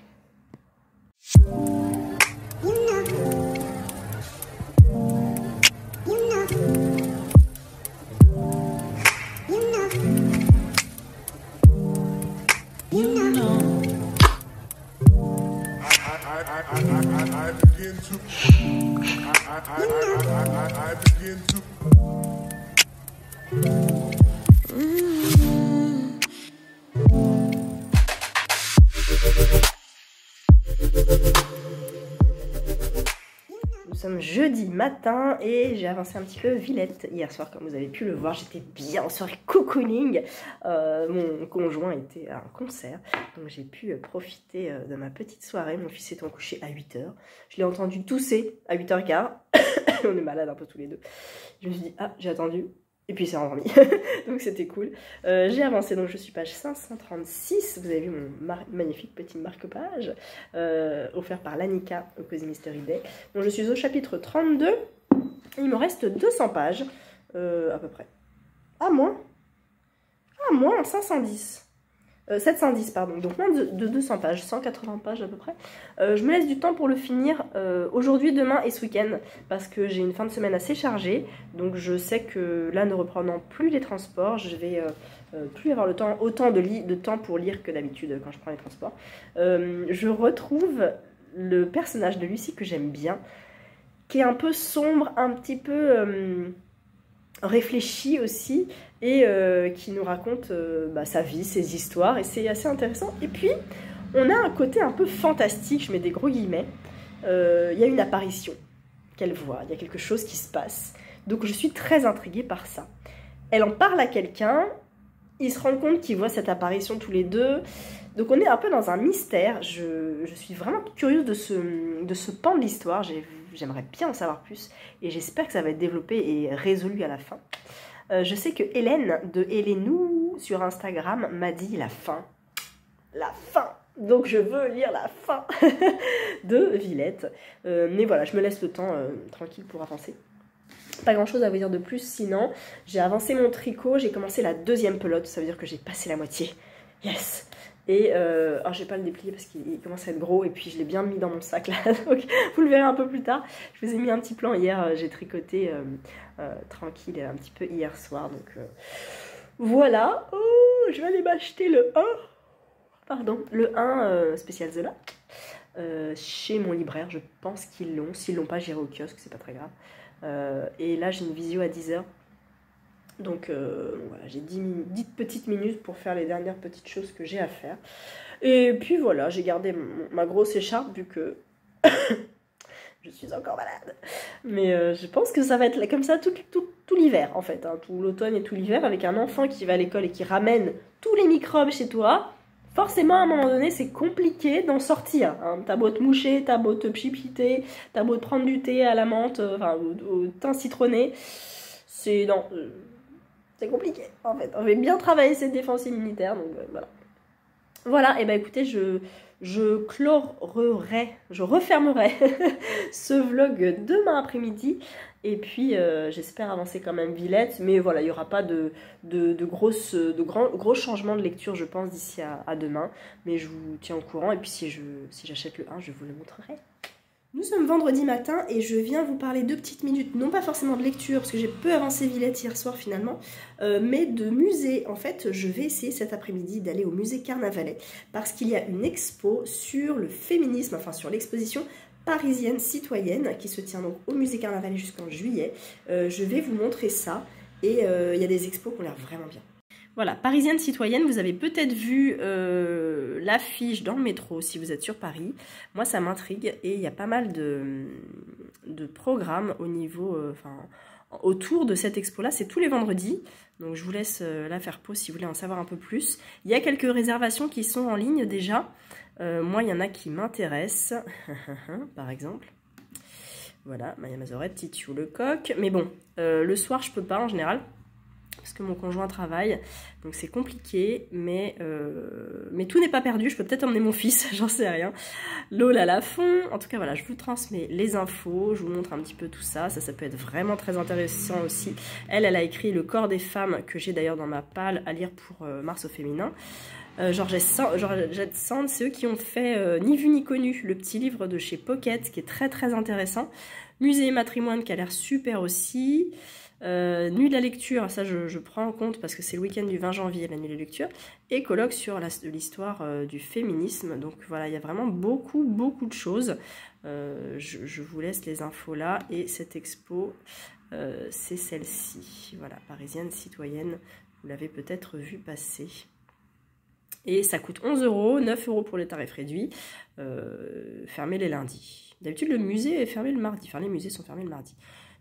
Nous sommes jeudi matin et j'ai avancé un petit peu Villette hier soir, comme vous avez pu le voir. J'étais bien en soirée cocooning. Mon conjoint était à un concert, donc j'ai pu profiter de ma petite soirée. Mon fils étant couché à 8 h. Je l'ai entendu tousser à 8 h 15. On est malades un peu tous les deux. Je me suis dit, ah, j'ai attendu. Et puis il s'est endormi, donc c'était cool. J'ai avancé, donc je suis page 536. Vous avez vu mon magnifique petit marque-page offert par Lanika au Cozy Mystery Day. Donc je suis au chapitre 32. Il me reste 200 pages, à peu près. Ah, moins 510. 710, pardon, donc moins de 200 pages, 180 pages à peu près. Je me laisse du temps pour le finir aujourd'hui, demain et ce week-end, parce que j'ai une fin de semaine assez chargée, donc je sais que là, ne reprenant plus les transports, je vais plus avoir autant de temps pour lire que d'habitude quand je prends les transports. Je retrouve le personnage de Lucie que j'aime bien, qui est un peu sombre, un petit peu réfléchi aussi, et qui nous raconte sa vie, ses histoires, et c'est assez intéressant. Et puis on a un côté un peu fantastique, je mets des gros guillemets. Il y a une apparition qu'elle voit, il y a quelque chose qui se passe, donc je suis très intriguée par ça. Elle en parle à quelqu'un, ils se rendent compte qu'ils voient cette apparition tous les deux, donc on est un peu dans un mystère. Je suis vraiment curieuse de ce pan de l'histoire. J'aimerais bien en savoir plus et j'espère que ça va être développé et résolu à la fin. Je sais que Hélène de Hélénou sur Instagram m'a dit la fin. La fin. Donc je veux lire la fin de Villette. Mais voilà, je me laisse le temps tranquille pour avancer. Pas grand chose à vous dire de plus, sinon j'ai avancé mon tricot, j'ai commencé la deuxième pelote, ça veut dire que j'ai passé la moitié. Yes! Et alors je vais pas le déplier parce qu'il commence à être gros, et puis je l'ai bien mis dans mon sac là, donc vous le verrez un peu plus tard. Je vous ai mis un petit plan hier, j'ai tricoté tranquille un petit peu hier soir, donc voilà. Oh, je vais aller m'acheter le 1 spécial Zola chez mon libraire, je pense qu'ils l'ont. S'ils l'ont pas, j'irai au kiosque, c'est pas très grave. Et là j'ai une visio à 10 h. Donc voilà, j'ai 10 petites minutes pour faire les dernières petites choses que j'ai à faire. Et puis voilà, j'ai gardé ma grosse écharpe vu que je suis encore malade. Mais je pense que ça va être comme ça tout l'hiver en fait, hein, tout l'automne et tout l'hiver, avec un enfant qui va à l'école et qui ramène tous les microbes chez toi. Forcément, à un moment donné, c'est compliqué d'en sortir. Hein. T'as beau te moucher, t'as beau te pchipiter, t'as beau te prendre du thé à la menthe, enfin au thym citronné. C'est compliqué, en fait. On va bien travailler cette défense immunitaire, donc voilà. Voilà, et bah écoutez, je Je refermerai ce vlog demain après-midi. Et puis j'espère avancer quand même Villette. Mais voilà, il n'y aura pas de gros changements de lecture, je pense, d'ici à demain. Mais je vous tiens au courant. Et puis si j'achète le 1, je vous le montrerai. Nous sommes vendredi matin et je viens vous parler 2 petites minutes, non pas forcément de lecture, parce que j'ai peu avancé Villette hier soir finalement, mais de musée. En fait, je vais essayer cet après-midi d'aller au musée Carnavalet, parce qu'il y a une expo sur le féminisme, enfin sur l'exposition parisienne citoyenne, qui se tient donc au musée Carnavalet jusqu'en juillet. Je vais vous montrer ça, et il y a des expos qui ont l'air vraiment bien. Voilà, Parisienne citoyenne, vous avez peut-être vu l'affiche dans le métro si vous êtes sur Paris. Moi, ça m'intrigue et il y a pas mal de programmes au niveau, autour de cette expo-là. C'est tous les vendredis, donc je vous laisse la faire pause si vous voulez en savoir un peu plus. Il y a quelques réservations qui sont en ligne déjà. Moi, il y en a qui m'intéressent, par exemple. Voilà, Maya Mazorette, Titiou Lecoq. Mais bon, le soir, je peux pas en général, parce que mon conjoint travaille, donc c'est compliqué, mais tout n'est pas perdu. Je peux peut-être emmener mon fils, j'en sais rien. Lola Lafont, en tout cas voilà, je vous transmets les infos, je vous montre un petit peu tout ça, ça peut être vraiment très intéressant aussi. Elle a écrit Le corps des femmes, que j'ai d'ailleurs dans ma palle à lire pour Mars au féminin. Georgette Sand, c'est eux qui ont fait Ni vu ni connu, le petit livre de chez Pocket, qui est très très intéressant. Musée et matrimoine, qui a l'air super aussi. Nuit de la lecture, ça je prends en compte parce que c'est le week-end du 20 janvier, la nuit de la lecture, et colloque sur l'histoire du féminisme. Donc voilà, il y a vraiment beaucoup de choses. Je vous laisse les infos là, et cette expo, c'est celle-ci. Voilà, Parisienne citoyenne, vous l'avez peut-être vu passer. Et ça coûte 11 €, 9 € pour les tarifs réduits, fermé les lundis. D'habitude, le musée est fermé le mardi, enfin les musées sont fermés le mardi.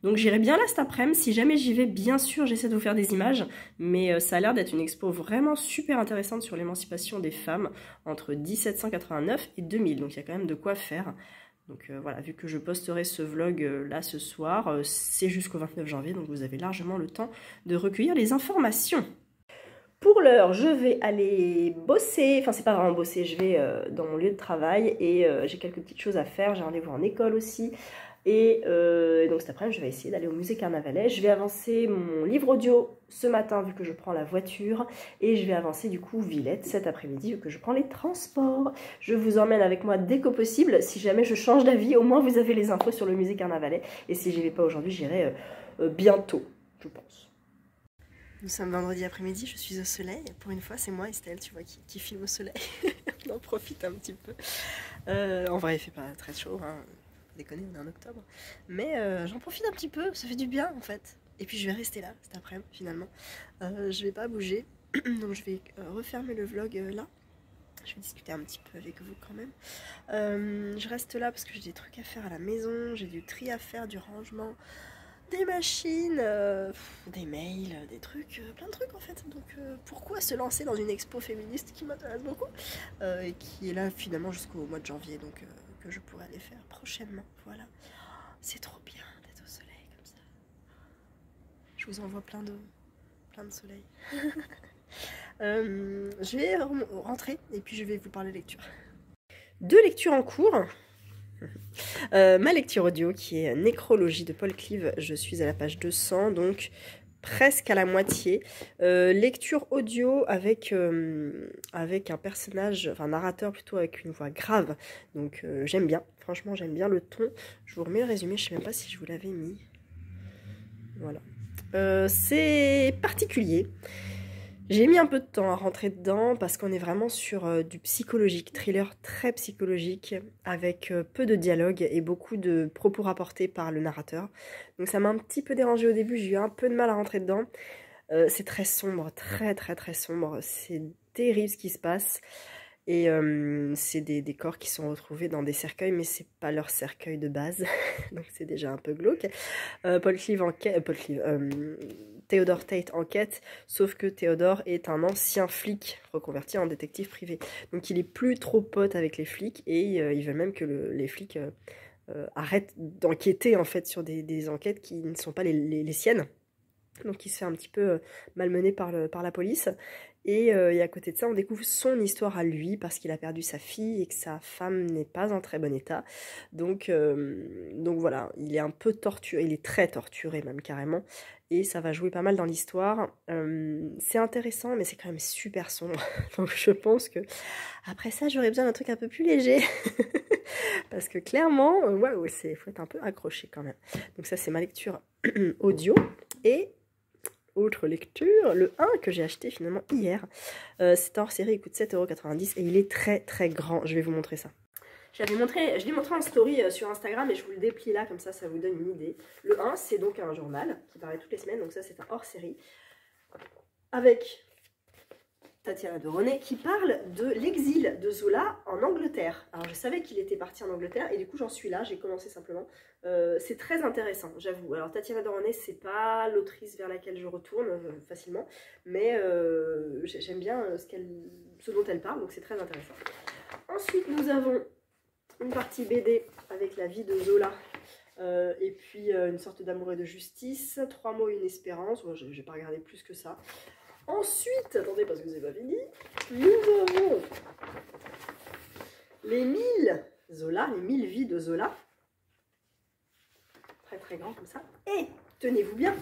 Donc j'irai bien là cet après-midi, si jamais j'y vais, bien sûr j'essaie de vous faire des images, mais ça a l'air d'être une expo vraiment super intéressante sur l'émancipation des femmes entre 1789 et 2000, donc il y a quand même de quoi faire. Donc voilà, vu que je posterai ce vlog là ce soir, c'est jusqu'au 29 janvier, donc vous avez largement le temps de recueillir les informations. Pour l'heure, je vais aller bosser, enfin c'est pas vraiment bosser, je vais dans mon lieu de travail et j'ai quelques petites choses à faire, j'ai rendez-vous en école aussi. Et donc cet après-midi, je vais essayer d'aller au musée Carnavalet. Je vais avancer mon livre audio ce matin vu que je prends la voiture. Et je vais avancer du coup Villette cet après-midi vu que je prends les transports. Je vous emmène avec moi dès que possible. Si jamais je change d'avis, au moins vous avez les infos sur le musée Carnavalet. Et si j'y vais pas aujourd'hui, j'irai bientôt, je pense. Nous sommes vendredi après-midi, je suis au soleil. Pour une fois, c'est moi, Estelle, tu vois, qui filme au soleil. On en profite un petit peu. En vrai, il fait pas très chaud, hein. Déconner, on est en octobre. Mais j'en profite un petit peu, ça fait du bien en fait. Et puis je vais rester là cet après-midi finalement. Je vais pas bouger, donc je vais refermer le vlog là. Je vais discuter un petit peu avec vous quand même. Je reste là parce que j'ai des trucs à faire à la maison, j'ai du tri à faire, du rangement, des machines, des mails, des trucs, plein de trucs en fait. Donc pourquoi se lancer dans une expo féministe qui m'intéresse beaucoup et qui est là finalement jusqu'au mois de janvier, donc que je pourrais aller faire prochainement. Voilà, c'est trop bien d'être au soleil comme ça. Je vous envoie plein de soleil. Je vais rentrer et puis je vais vous parler lecture. 2 lectures en cours. Ma lecture audio qui est Nécrologie de Paul Clive, je suis à la page 200, donc presque à la moitié. Lecture audio avec un personnage, enfin un narrateur plutôt avec une voix grave, donc j'aime bien, franchement j'aime bien le ton. Je vous remets le résumé, je sais même pas si je vous l'avais mis. Voilà. C'est particulier. J'ai mis un peu de temps à rentrer dedans parce qu'on est vraiment sur du psychologique, thriller très psychologique, avec peu de dialogue et beaucoup de propos rapportés par le narrateur. Donc ça m'a un petit peu dérangé au début, j'ai eu un peu de mal à rentrer dedans. C'est très sombre, très sombre, c'est terrible ce qui se passe. Et c'est des corps qui sont retrouvés dans des cercueils, mais c'est pas leur cercueil de base, donc c'est déjà un peu glauque. Théodore Tate enquête, sauf que Théodore est un ancien flic reconverti en détective privé. Donc il est plus trop pote avec les flics et il veut même que les flics arrêtent d'enquêter en fait sur des enquêtes qui ne sont pas les siennes. Donc il se fait un petit peu malmené par la police. Et à côté de ça, on découvre son histoire à lui, parce qu'il a perdu sa fille et que sa femme n'est pas en très bon état. Donc voilà, il est un peu torturé, il est très torturé même carrément. Et ça va jouer pas mal dans l'histoire. C'est intéressant, mais c'est quand même super sombre. Donc je pense que après ça, j'aurais besoin d'un truc un peu plus léger. Parce que clairement, waouh, faut être un peu accroché quand même. Donc ça, c'est ma lecture audio. Et autre lecture, le 1 que j'ai acheté finalement hier. C'est hors série, il coûte 7,90 € et il est très très grand. Je vais vous montrer ça. Je l'ai montré en story sur Instagram et je vous le déplie là, comme ça vous donne une idée. Le 1, c'est donc un journal qui paraît toutes les semaines, donc ça c'est un hors série. Avec Tatiana de René qui parle de l'exil de Zola en Angleterre. Alors je savais qu'il était parti en Angleterre et du coup j'en suis là, j'ai commencé simplement. C'est très intéressant, j'avoue. Alors Tatiana de René, c'est pas l'autrice vers laquelle je retourne facilement, mais j'aime bien ce dont elle parle, donc c'est très intéressant. Ensuite nous avons une partie BD avec la vie de Zola. Et puis une sorte d'amour et de justice, 3 mots, une espérance. Bon, je n'ai pas regardé plus que ça. Ensuite, attendez parce que c'est pas fini, nous avons les 1000 Zola, les 1000 vies de Zola. Très très grand comme ça. Et tenez-vous bien,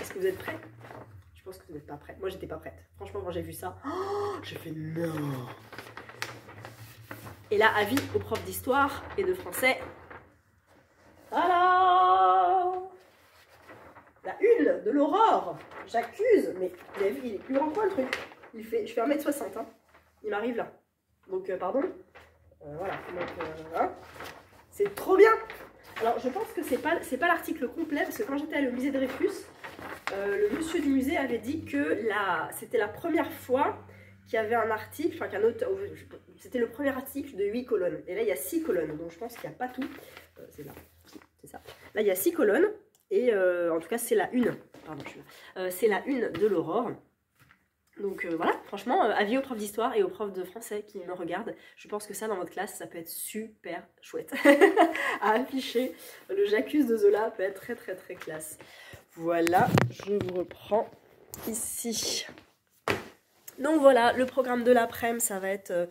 est-ce que vous êtes prêts? Je pense que vous n'êtes pas prêts. Moi j'étais pas prête. Franchement quand j'ai vu ça, j'ai fait non. Et là, avis aux profs d'histoire et de français. Alors, la une de l'Aurore, j'accuse, mais vous avez vu, il est plus grand que moi le truc. Je fais 1m60, hein. Il m'arrive là. Donc, pardon. Voilà, hein. C'est trop bien. Alors, je pense que c'est pas l'article complet, parce que quand j'étais allée au musée Dreyfus, le monsieur du musée avait dit que c'était la première fois qu'il y avait un article, enfin qu'un auteur, c'était le premier article de 8 colonnes. Et là, il y a 6 colonnes, donc je pense qu'il n'y a pas tout. C'est là, c'est ça. Là, il y a 6 colonnes. Et en tout cas, c'est la une. Pardon, je suis là. C'est la une de l'Aurore. Donc voilà, franchement, avis aux profs d'histoire et aux profs de français qui me regardent. Je pense que ça, dans votre classe, ça peut être super chouette à afficher. Le J'accuse de Zola peut être très très très classe. Voilà, je vous reprends ici. Donc voilà, le programme de l'après-midi, ça va être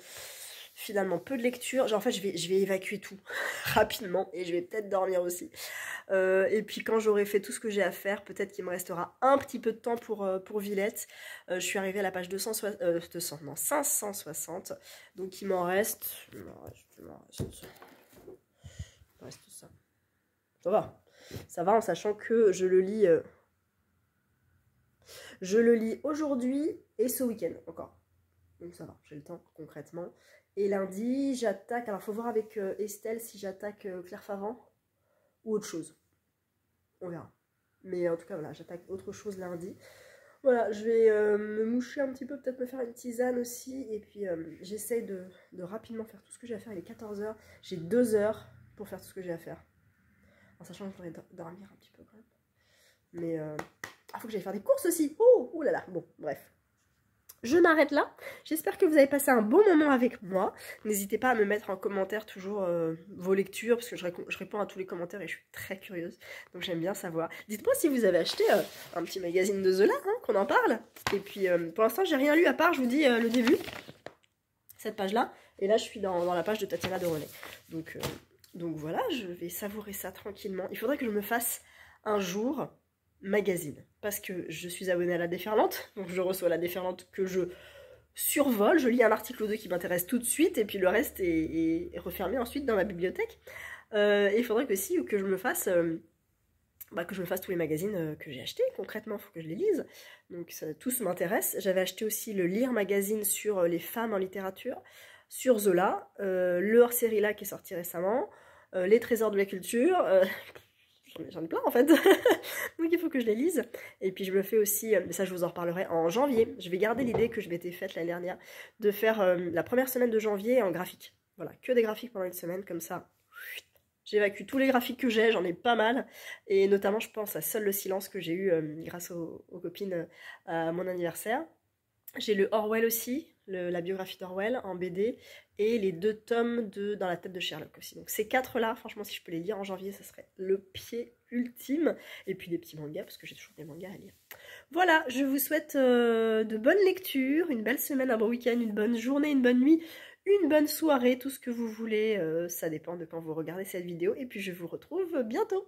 finalement peu de lecture. Genre, en fait, je vais évacuer tout rapidement et je vais peut-être dormir aussi. Et puis quand j'aurai fait tout ce que j'ai à faire, peut-être qu'il me restera un petit peu de temps pour Villette. Je suis arrivée à la page 560. Donc il m'en reste ça. Ça va en sachant que je le lis aujourd'hui et ce week-end encore. Donc ça va, j'ai le temps concrètement. Et lundi, j'attaque. Alors, il faut voir avec Estelle si j'attaque Claire Favant ou autre chose. On verra. Mais en tout cas, voilà, j'attaque autre chose lundi. Voilà, je vais me moucher un petit peu, peut-être me faire une tisane aussi. Et puis, j'essaye de rapidement faire tout ce que j'ai à faire. Il est 14 h. J'ai 2 heures pour faire tout ce que j'ai à faire. En sachant que je voudrais dormir un petit peu quand même. Mais, faut que j'aille faire des courses aussi. Oh là là. Bon, bref. Je m'arrête là. J'espère que vous avez passé un bon moment avec moi. N'hésitez pas à me mettre en commentaire toujours vos lectures, parce que je réponds à tous les commentaires et je suis très curieuse. Donc j'aime bien savoir. Dites-moi si vous avez acheté un petit magazine de Zola, hein, qu'on en parle. Et puis pour l'instant, j'ai rien lu à part, je vous dis, le début. Cette page-là. Et là, je suis dans la page de Tatiana de René. Donc voilà, je vais savourer ça tranquillement. Il faudrait que je me fasse un jour magazine, parce que je suis abonnée à la déferlante, donc je reçois la déferlante que je survole, je lis un article ou deux qui m'intéresse tout de suite, et puis le reste est refermé ensuite dans ma bibliothèque. Et il faudrait que je me fasse tous les magazines que j'ai achetés, concrètement, il faut que je les lise, donc ça, tous m'intéressent. J'avais acheté aussi le Lire magazine sur les femmes en littérature, sur Zola, le hors-série là qui est sorti récemment, les trésors de la culture, j'en ai plein en fait, donc il faut que je les lise. Et puis je me fais aussi, mais ça je vous en reparlerai en janvier, je vais garder l'idée que je m'étais faite l'année dernière, de faire la première semaine de janvier en graphique. Voilà, que des graphiques pendant une semaine, comme ça, j'évacue tous les graphiques que j'ai, j'en ai pas mal. Et notamment je pense à Seul le silence que j'ai eu grâce aux copines à mon anniversaire. J'ai le Orwell aussi, la biographie d'Orwell en BD, et les 2 tomes de Dans la tête de Sherlock aussi. Donc ces 4-là, franchement, si je peux les lire en janvier, ça serait le pied ultime. Et puis des petits mangas, parce que j'ai toujours des mangas à lire. Voilà, je vous souhaite de bonnes lectures, une belle semaine, un bon week-end, une bonne journée, une bonne nuit, une bonne soirée, tout ce que vous voulez. Ça dépend de quand vous regardez cette vidéo. Et puis je vous retrouve bientôt.